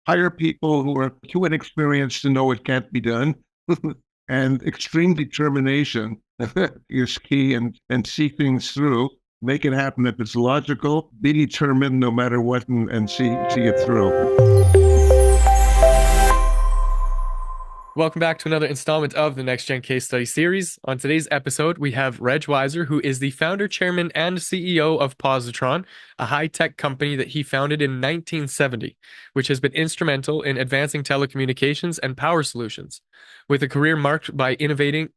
hire people who are too inexperienced to know it can't be done, and extreme determination is key, and see things through, make it happen if it's logical, be determined no matter what, and see it through. Welcome back to another installment of the Next Gen Case Study series. On today's episode, we have Reg Weiser, who is the founder, chairman, and CEO of Positron, a high-tech company that he founded in 1970, which has been instrumental in advancing telecommunications and power solutions. With a career marked by innovation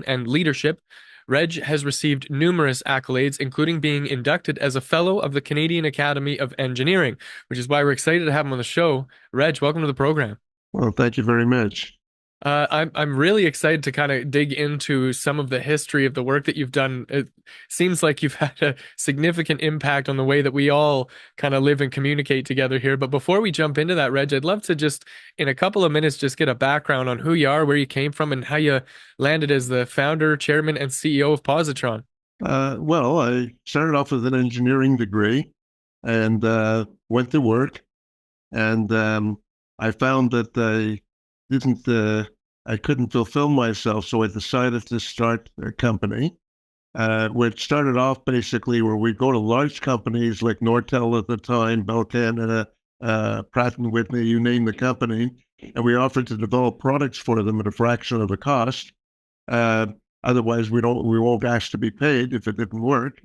and leadership, Reg has received numerous accolades, including being inducted as a fellow of the Canadian Academy of Engineering, which is why we're excited to have him on the show. Reg, welcome to the program. Well, thank you very much. I'm really excited to kind of dig into some of the history of the work that you've done. It seems like you've had a significant impact on the way that we all kind of live and communicate together here. But before we jump into that, Reg, I'd love to just, in a couple of minutes, just get a background on who you are, where you came from, and how you landed as the founder, chairman, and CEO of Positron. Well, I started off with an engineering degree and went to work, and I found that didn't I couldn't fulfill myself, so I decided to start a company, which started off basically where we go to large companies like Nortel at the time, Bell Canada, Pratt and Whitney, you name the company, and we offered to develop products for them at a fraction of the cost. Uh, Otherwise, we won't ask to be paid if it didn't work.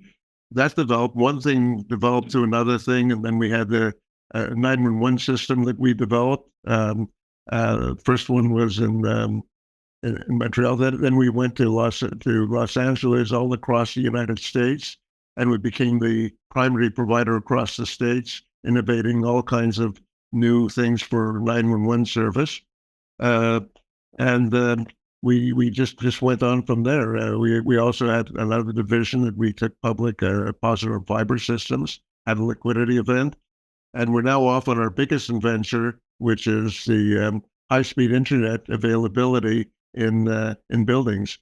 That developed, one thing developed to another thing, and then we had the 911 system that we developed. First one was in Montreal. Then we went to Los Angeles, all across the United States, and we became the primary provider across the states, innovating all kinds of new things for 911 service. And we just went on from there. We also had another division that we took public, Positron Fiber Systems, had a liquidity event, and we're now off on our biggest venture, which is the high-speed internet availability in buildings,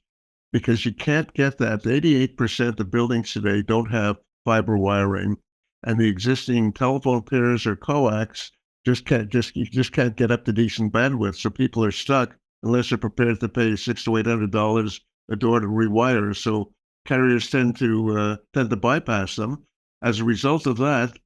because you can't get that. 88% of buildings today don't have fiber wiring, and the existing telephone pairs or coax you just can't get up to decent bandwidth. So people are stuck unless they're prepared to pay $600 to $800 a door to rewire. So carriers tend to bypass them. As a result of that,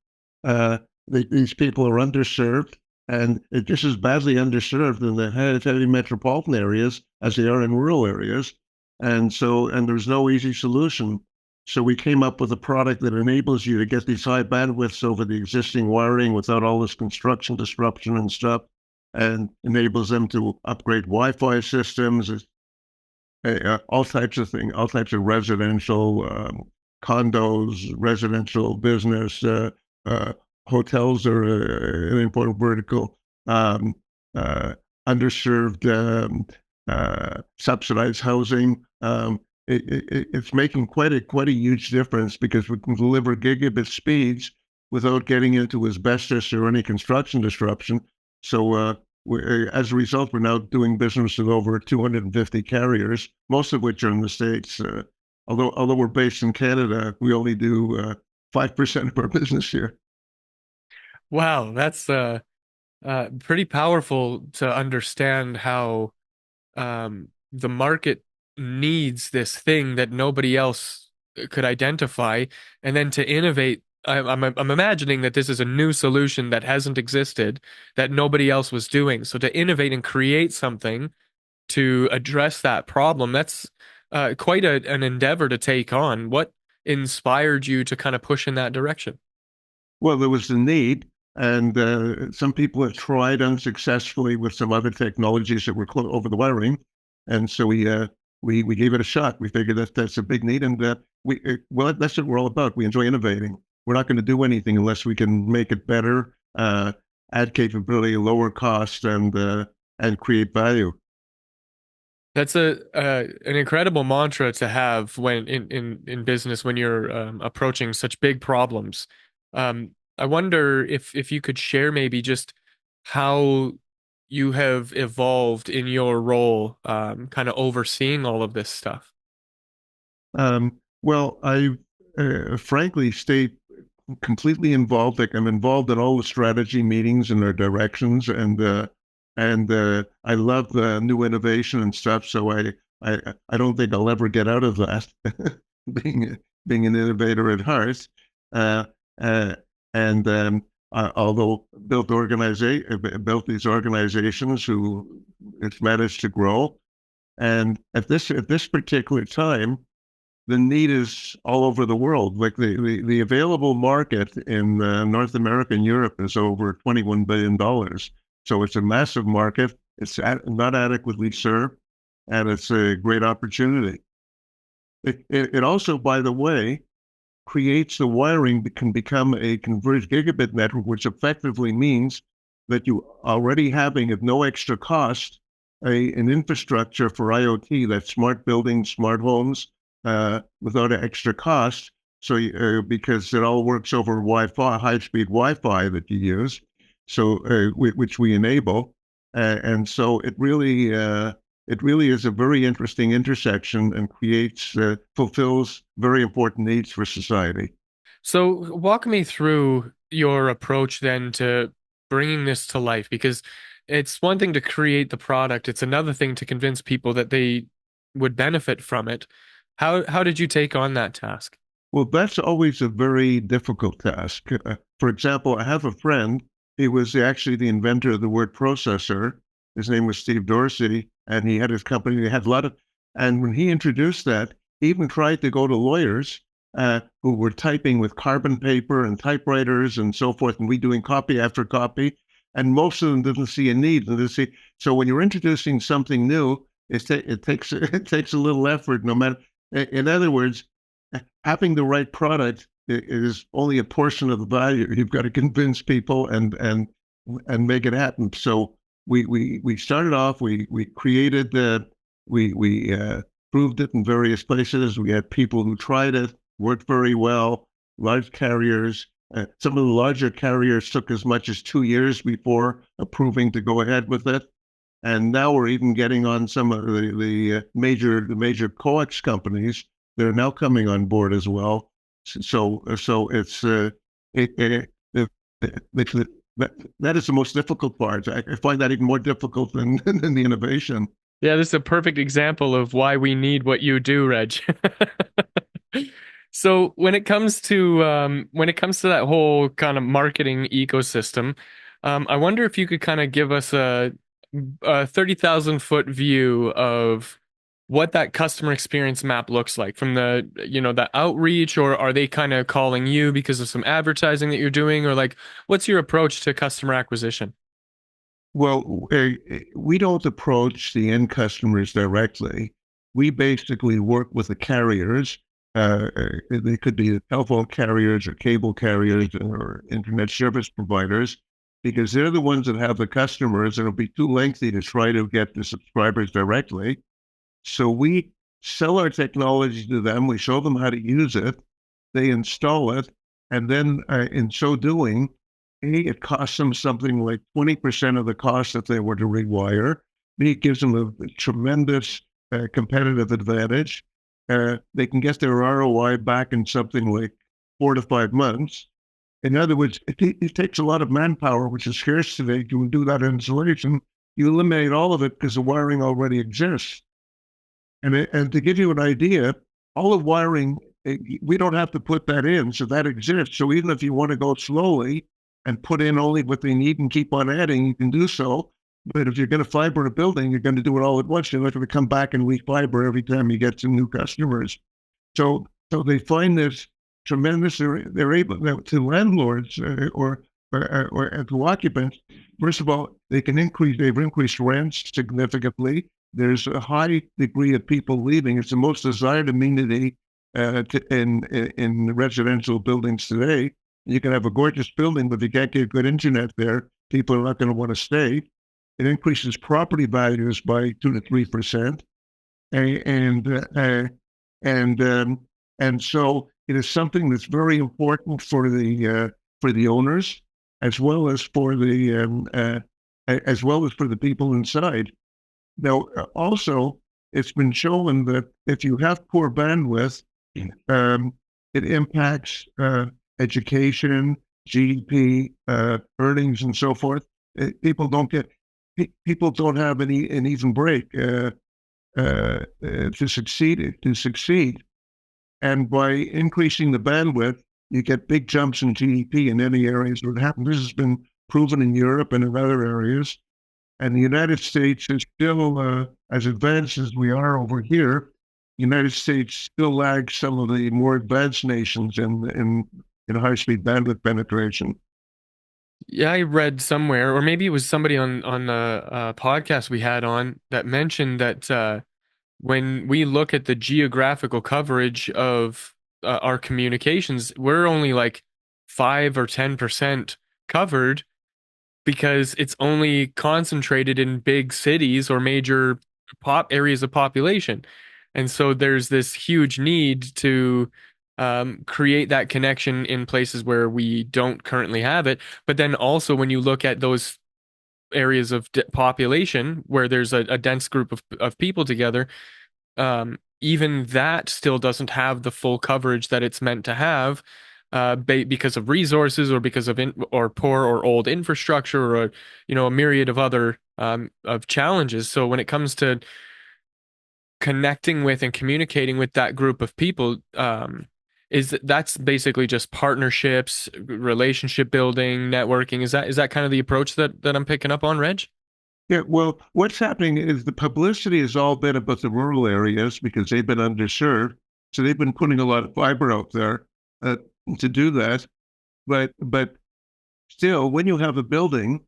these people are underserved, and it just as badly underserved in the heavy metropolitan areas as they are in rural areas. And there's no easy solution. So we came up with a product that enables you to get these high bandwidths over the existing wiring without all this construction disruption and stuff, and enables them to upgrade Wi-Fi systems, all types of things, all types of residential condos, residential business, hotels are an important vertical, underserved, subsidized housing. It's making quite a huge difference, because we can deliver gigabit speeds without getting into asbestos or any construction disruption. So as a result, we're now doing business with over 250 carriers, most of which are in the States. Although we're based in Canada, we only do 5% of our business here. Wow, that's pretty powerful to understand how the market needs this thing that nobody else could identify, and then to innovate. I'm imagining that this is a new solution that hasn't existed, that nobody else was doing. So to innovate and create something to address that problem, that's quite an endeavor to take on. What inspired you to kind of push in that direction? Well, there was a need, and some people have tried unsuccessfully with some other technologies that were over the wiring, and so we gave it a shot. We figured that that's a big need, and well, that's what we're all about. We enjoy innovating. We're not going to do anything unless we can make it better, add capability, lower cost, and create value. That's an incredible mantra to have when in business when you're approaching such big problems. I wonder if you could share maybe just how you have evolved in your role, kind of overseeing all of this stuff. Well, I frankly stayed completely involved. Like I'm involved in all the strategy meetings and their directions, and I love the new innovation and stuff. So I don't think I'll ever get out of that. being being an innovator at heart, uh, uh, and although built these organizations who it's managed to grow, and at this particular time the need is all over the world. Like the available market in North America and Europe is over $21 billion. So it's a massive market. It's not adequately served, and it's a great opportunity. It also, by the way, creates the wiring that can become a converged gigabit network, which effectively means that you already having at no extra cost an infrastructure for IoT, that's smart buildings, smart homes, without extra cost. So because it all works over Wi-Fi, high-speed Wi-Fi that you use, so which we enable, and so it really is a very interesting intersection and fulfills very important needs for society. So walk me through your approach then to bringing this to life, because it's one thing to create the product, it's another thing to convince people that they would benefit from it. How did you take on that task? Well, that's always a very difficult task. For example, I have a friend. He was actually the inventor of the word processor. His name was Steve Dorsey, and he had his company. He had a lot of, and when he introduced that, he even tried to go to lawyers who were typing with carbon paper and typewriters and so forth, and we doing copy after copy. And most of them didn't see a need. And they see, so when you're introducing something new, it takes it takes a little effort. No matter, in other words, having the right product is only a portion of the value. You've got to convince people and make it happen. So we started off. We created we proved it in various places. We had people who tried it, worked very well. Large carriers. Some of the larger carriers took as much as 2 years before approving to go ahead with it. And now we're even getting on some of the major coax companies. They're now coming on board as well. So it's that is the most difficult part. I find that even more difficult than the innovation. Yeah, this is a perfect example of why we need what you do, Reg. So when it comes to that whole kind of marketing ecosystem, I wonder if you could kind of give us a 30,000 foot view of what that customer experience map looks like from the outreach, or are they kind of calling you because of some advertising that you're doing, or like what's your approach to customer acquisition? Well, we don't approach the end customers directly. We basically work with the carriers. They could be the telephone carriers or cable carriers or internet service providers, because they're the ones that have the customers. And it'll be too lengthy to try to get the subscribers directly. So we sell our technology to them. We show them how to use it. They install it, and then in so doing, it costs them something like 20% of the cost if they were to rewire. B, it gives them a tremendous competitive advantage. They can get their ROI back in something like 4 to 5 months. In other words, it takes a lot of manpower, which is scarce today, to do that installation. You eliminate all of it because the wiring already exists. And to give you an idea, all the wiring, we don't have to put that in, so that exists. So even if you want to go slowly and put in only what they need and keep on adding, you can do so. But if you're going to fiber a building, you're going to do it all at once. You're not going to come back and re-fiber every time you get some new customers. So they find this tremendous. They're able to landlords or to occupants. First of all, they've increased rents significantly. There's a high degree of people leaving. It's the most desired amenity in residential buildings today. You can have a gorgeous building, but if you can't get good internet there, people are not going to want to stay. It increases property values by 2 to 3%, and and and so it is something that's very important for the owners, as well as for the people inside. Now, also, it's been shown that if you have poor bandwidth, um, it impacts education, GDP, earnings, and so forth. People don't get people don't have an even break to succeed. And by increasing the bandwidth, you get big jumps in GDP in any areas where it happens. This has been proven in Europe and in other areas. And the United States is still, as advanced as we are over here, the United States still lags some of the more advanced nations in high-speed bandwidth penetration. Yeah, I read somewhere, or maybe it was somebody on a podcast we had on that mentioned that when we look at the geographical coverage of our communications, we're only like 5 or 10% covered because it's only concentrated in big cities or major pop areas of population. And so there's this huge need to create that connection in places where we don't currently have it. But then also, when you look at those areas of population where there's a dense group of people together, even that still doesn't have the full coverage that it's meant to have, because of resources or because of or poor or old infrastructure or a myriad of other of challenges. So when it comes to connecting with and communicating with that group of people, that's basically just partnerships, relationship building, networking. Is that kind of the approach that I'm picking up on, Reg? Yeah, well, what's happening is the publicity has all been about the rural areas because they've been underserved. So they've been putting a lot of fiber out there uh, to do that. But still, when you have a building,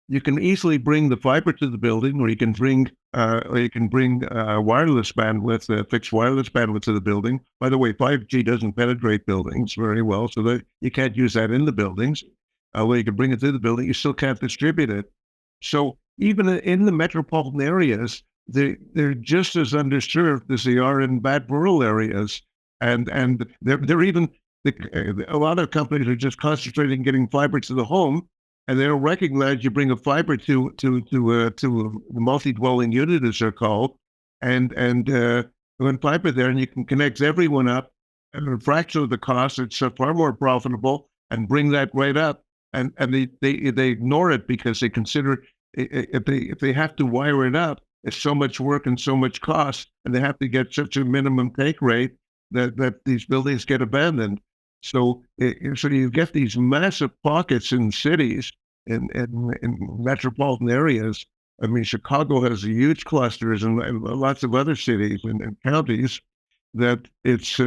you can easily bring the fiber to the building, or you can bring wireless bandwidth, fixed wireless bandwidth to the building. By the way, 5G doesn't penetrate buildings very well, so that you can't use that in the buildings. Where you can bring it to the building, you still can't distribute it. So even in the metropolitan areas, they're just as underserved as they are in bad rural areas, and they're even a lot of companies are just concentrating on getting fiber to the home, and they don't recognize you bring a fiber to a multi-dwelling unit, as they're called, and when fiber there, and you can connect everyone up at a fraction of the cost. It's far more profitable, and bring that right up. And they ignore it because they consider if they have to wire it up, it's so much work and so much cost, and they have to get such a minimum take rate that these buildings get abandoned. So you get these massive pockets in cities in metropolitan areas. I mean, Chicago has huge clusters, and lots of other cities and counties that it's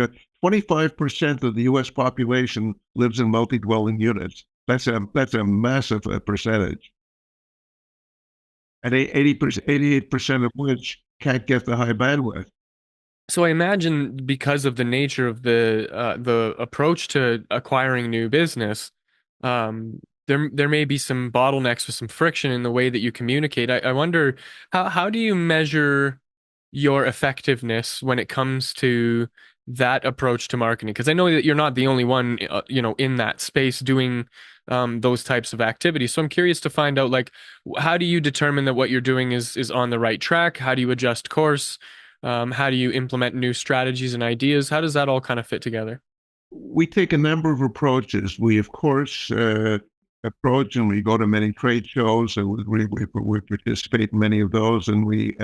25% of the U.S. population lives in multi-dwelling units. That's a massive percentage, and 80%, 88% of which can't get the high bandwidth. So I imagine because of the nature of the approach to acquiring new business, there may be some bottlenecks with some friction in the way that you communicate. I wonder how do you measure your effectiveness when it comes to that approach to marketing? Because I know that you're not the only one, in that space doing those types of activities. So I'm curious to find out, like, how do you determine that what you're doing is on the right track? How do you adjust course? How do you implement new strategies and ideas? How does that all kind of fit together? We take a number of approaches. We, of course, approach and we go to many trade shows, and we participate in many of those, and we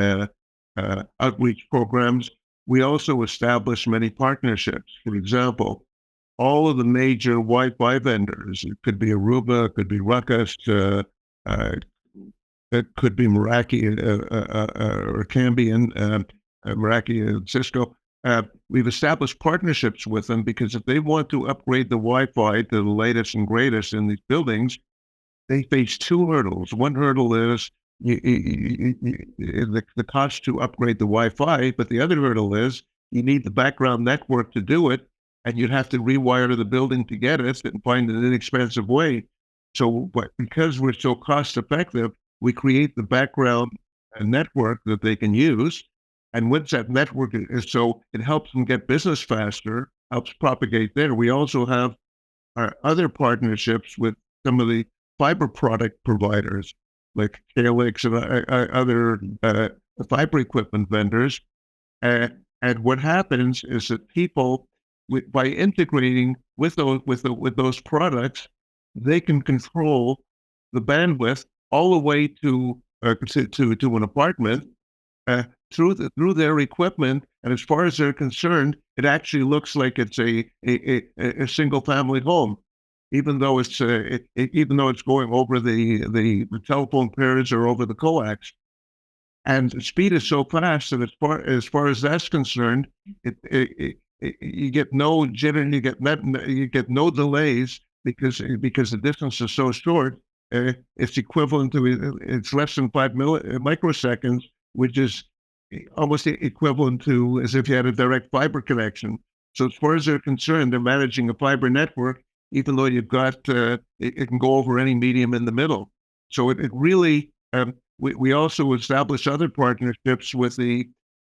outreach programs. We also establish many partnerships. For example, all of the major Wi-Fi vendors, it could be Aruba, it could be Ruckus, it could be Meraki or Cambian, Meraki and Cisco. We've established partnerships with them because if they want to upgrade the Wi-Fi to the latest and greatest in these buildings, they face two hurdles. One hurdle is the cost to upgrade the Wi-Fi, but the other hurdle is you need the background network to do it, and you'd have to rewire the building to get it and find an inexpensive way. So, because we're so cost effective, we create the background network that they can use. And once that network is so, it helps them get business faster, helps propagate there. We also have our other partnerships with some of the fiber product providers like Calix and other fiber equipment vendors. And what happens is that people by integrating with those products, they can control the bandwidth all the way to an apartment uh, through their equipment. And as far as they're concerned, it actually looks like it's a single family home, even though it's going over the telephone pairs or over the coax. And the speed is so fast that as far as that's concerned, you get no jitter, you get no delays because the distance is so short. It's equivalent to it's less than microseconds, which is almost equivalent to as if you had a direct fiber connection. So as far as they're concerned, they're managing a fiber network, even though you've got it can go over any medium in the middle. So it really we also establish other partnerships with the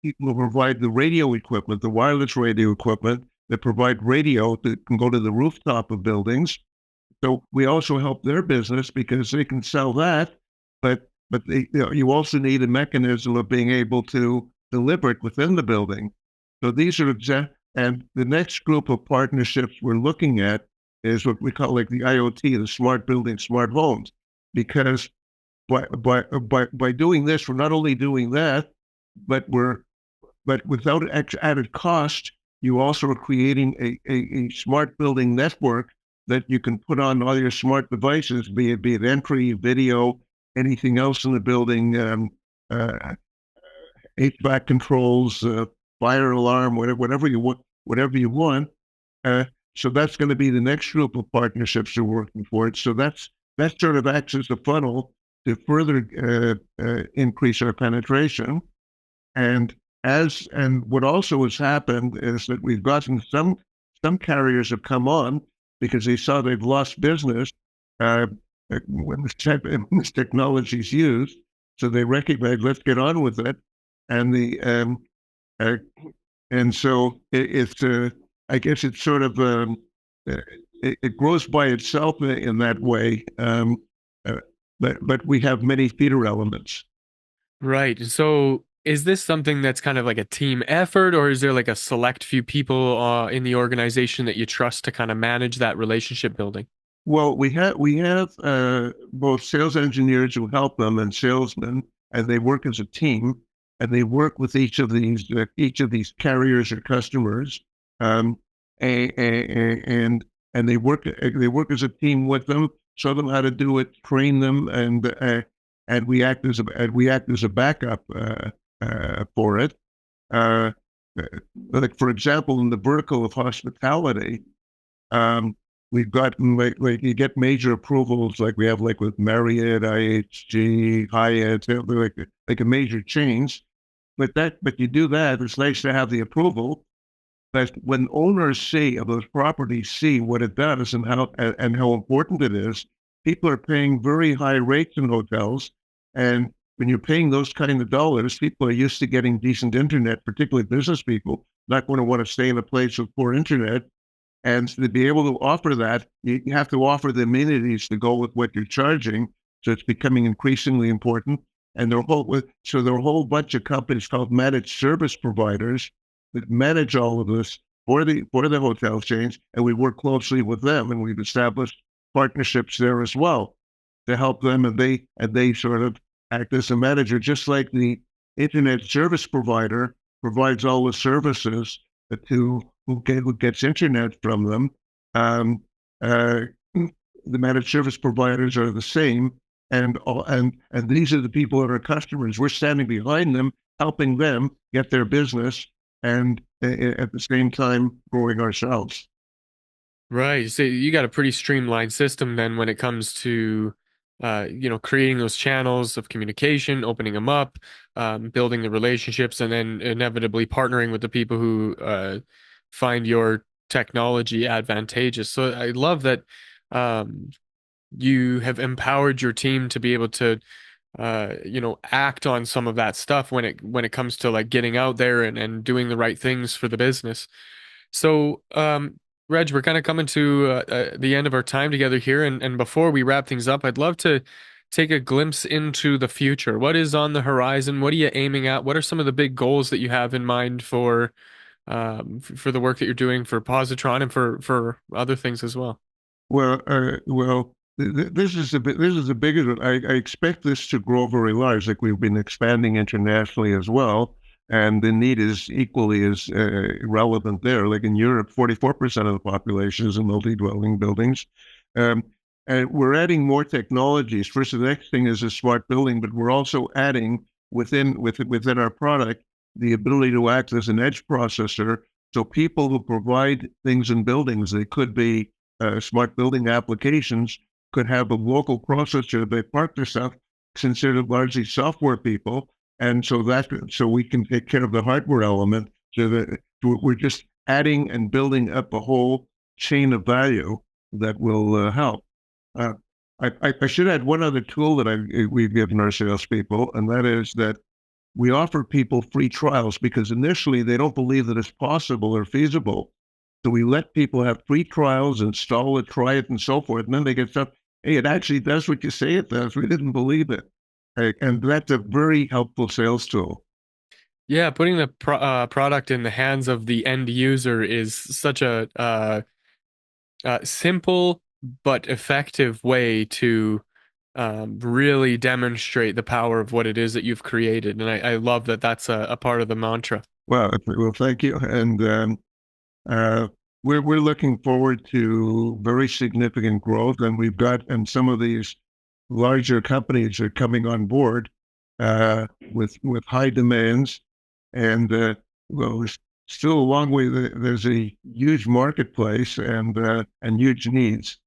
people who provide the radio equipment, the wireless radio equipment that provide radio that can go to the rooftop of buildings. So we also help their business because they can sell that, but you also need a mechanism of being able to deliver it within the building. So these are and the next group of partnerships we're looking at is what we call like the IoT, the smart building, smart homes, because by doing this, we're not only doing that, but without added cost, you also are creating a smart building network that you can put on all your smart devices, be it entry, video, anything else in the building, HVAC controls, fire alarm, whatever you want. Uh, so that's going to be the next group of partnerships we're working for. So that sort of acts as a funnel to further increase our penetration. And what also has happened is that we've gotten some carriers have come on because they saw they've lost business uh, when this technology is used. So they recognize, let's get on with it, and the uh, and so it's I guess it's sort of it grows by itself in that way. Uh, but we have many feeder elements. Right. So is this something that's kind of like a team effort, or is there like a select few people in the organization that you trust to kind of manage that relationship building? Well, we have both sales engineers who help them and salesmen, and they work as a team, and they work with each of these carriers or customers, um, and they work as a team with them, show them how to do it, train them, and we act as a backup for it. Uh, like for example, in the vertical of hospitality. Um, we've gotten like you get major approvals like we have like with Marriott, IHG, Hyatt, like a major chains. But you do that. It's nice to have the approval. But when owners see of those properties see what it does and how important it is, people are paying very high rates in hotels. And when you're paying those kind of dollars, people are used to getting decent internet, particularly business people, not going to want to stay in a place with poor internet. And to be able to offer that, you have to offer the amenities to go with what you're charging. So it's becoming increasingly important. And there are a whole bunch of companies called managed service providers that manage all of this for the hotel chains, and we work closely with them, and we've established partnerships there as well to help them, and they sort of act as a manager, just like the internet service provider provides all the services to who gets internet from them. Um, uh, the managed service providers are the same, and these are the people that are customers. We're standing behind them, helping them get their business, and at the same time growing ourselves. Right. So you got a pretty streamlined system then when it comes to, creating those channels of communication, opening them up, building the relationships, and then inevitably partnering with the people who find your technology advantageous. So I love that um, you have empowered your team to be able to, act on some of that stuff when it comes to like getting out there and doing the right things for the business. So, Reg, we're kind of coming to the end of our time together here, and before we wrap things up, I'd love to take a glimpse into the future. What is on the horizon? What are you aiming at? What are some of the big goals that you have in mind for for the work that you're doing for Positron and for other things as well. This is this is a bigger one. I expect this to grow very large. Like we've been expanding internationally as well, and the need is equally as relevant there. Like in Europe, 44% of the population is in multi-dwelling buildings. Um, and we're adding more technologies. First, the next thing is a smart building, but we're also adding within our product the ability to act as an edge processor. So people who provide things in buildings, they could be smart building applications, could have a local processor. They park their stuff since they're largely software people, and so we can take care of the hardware element. So that we're just adding and building up a whole chain of value that will help. Uh, I should add one other tool that we've given our salespeople, and that is that we offer people free trials because initially they don't believe that it's possible or feasible. So we let people have free trials, install it, try it, and so forth. And then they get stuff. Hey, it actually does what you say it does. We didn't believe it. And that's a very helpful sales tool. Yeah, putting the product in the hands of the end user is such a simple but effective way to really demonstrate the power of what it is that you've created. And I love that that's a part of the mantra. Well, thank you. And uh, we're looking forward to very significant growth. And some of these larger companies are coming on board with high demands. And there's still a long way. There's a huge marketplace and huge needs.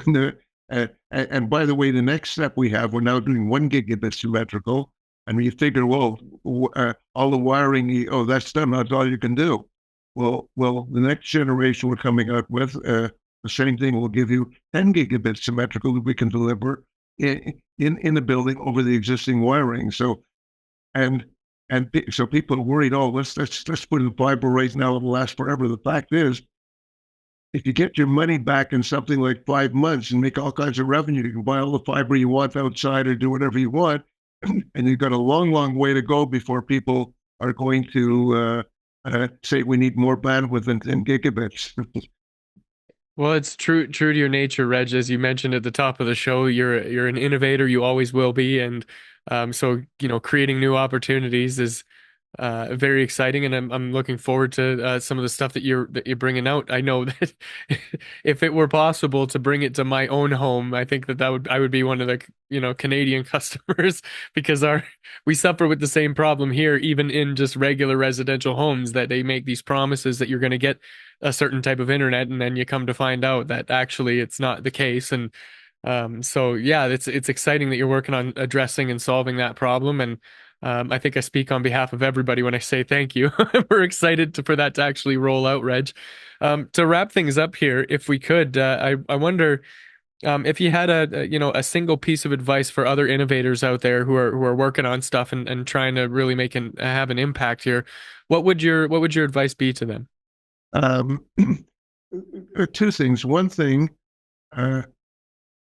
And by the way, the next step we're now doing 1 gigabit symmetrical. And you figure, well, all the wiring, oh, that's done. That's all you can do. Well, the next generation we're coming up with, the same thing will give you 10 gigabit symmetrical that we can deliver in the building over the existing wiring. And so people are worried, oh, let's put in fiber right now, it'll last forever. The fact is, if you get your money back in something like 5 months and make all kinds of revenue, you can buy all the fiber you want outside or do whatever you want. And you've got a long, long way to go before people are going to say we need more bandwidth than 10 gigabits. Well, it's true to your nature, Reg. As you mentioned at the top of the show, you're an innovator. You always will be, and so creating new opportunities is very exciting, and I'm looking forward to some of the stuff that you're bringing out. I know that if it were possible to bring it to my own home, I think that I would be one of the Canadian customers because we suffer with the same problem here, even in just regular residential homes, that they make these promises that you're going to get a certain type of internet, and then you come to find out that actually it's not the case. And so yeah, it's exciting that you're working on addressing and solving that problem. And I think I speak on behalf of everybody when I say thank you. We're excited for that to actually roll out, Reg. To wrap things up here, if we could, I wonder if you had a single piece of advice for other innovators out there who are working on stuff and trying to really have an impact here. What would your advice be to them? Um, two things. One thing, uh,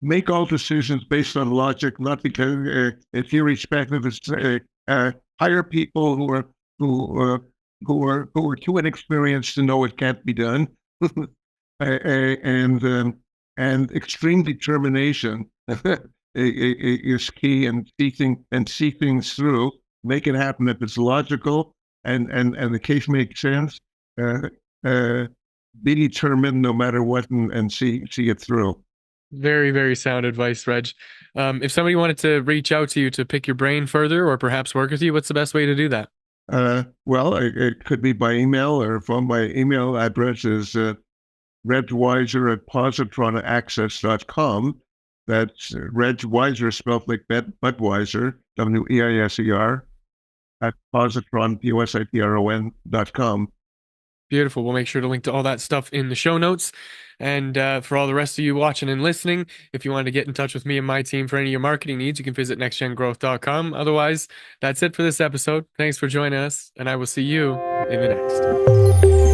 make all decisions based on logic, not because it's irrespective. It's hire people who are too inexperienced to know it can't be done, and and extreme determination is key, and see things through, make it happen if it's logical and the case makes sense. Uh, uh, be determined no matter what, and see it through. Very, very sound advice, Reg. If somebody wanted to reach out to you to pick your brain further or perhaps work with you, what's the best way to do that? It could be by email or phone. My email address is regweiser at positronaccess.com. That's Reg Weiser, spelled like Budweiser, Weiser, at positron, POSITRON.com. Beautiful. We'll make sure to link to all that stuff in the show notes. And for all the rest of you watching and listening, if you wanted to get in touch with me and my team for any of your marketing needs, you can visit nextgengrowth.com. Otherwise, that's it for this episode. Thanks for joining us, and I will see you in the next.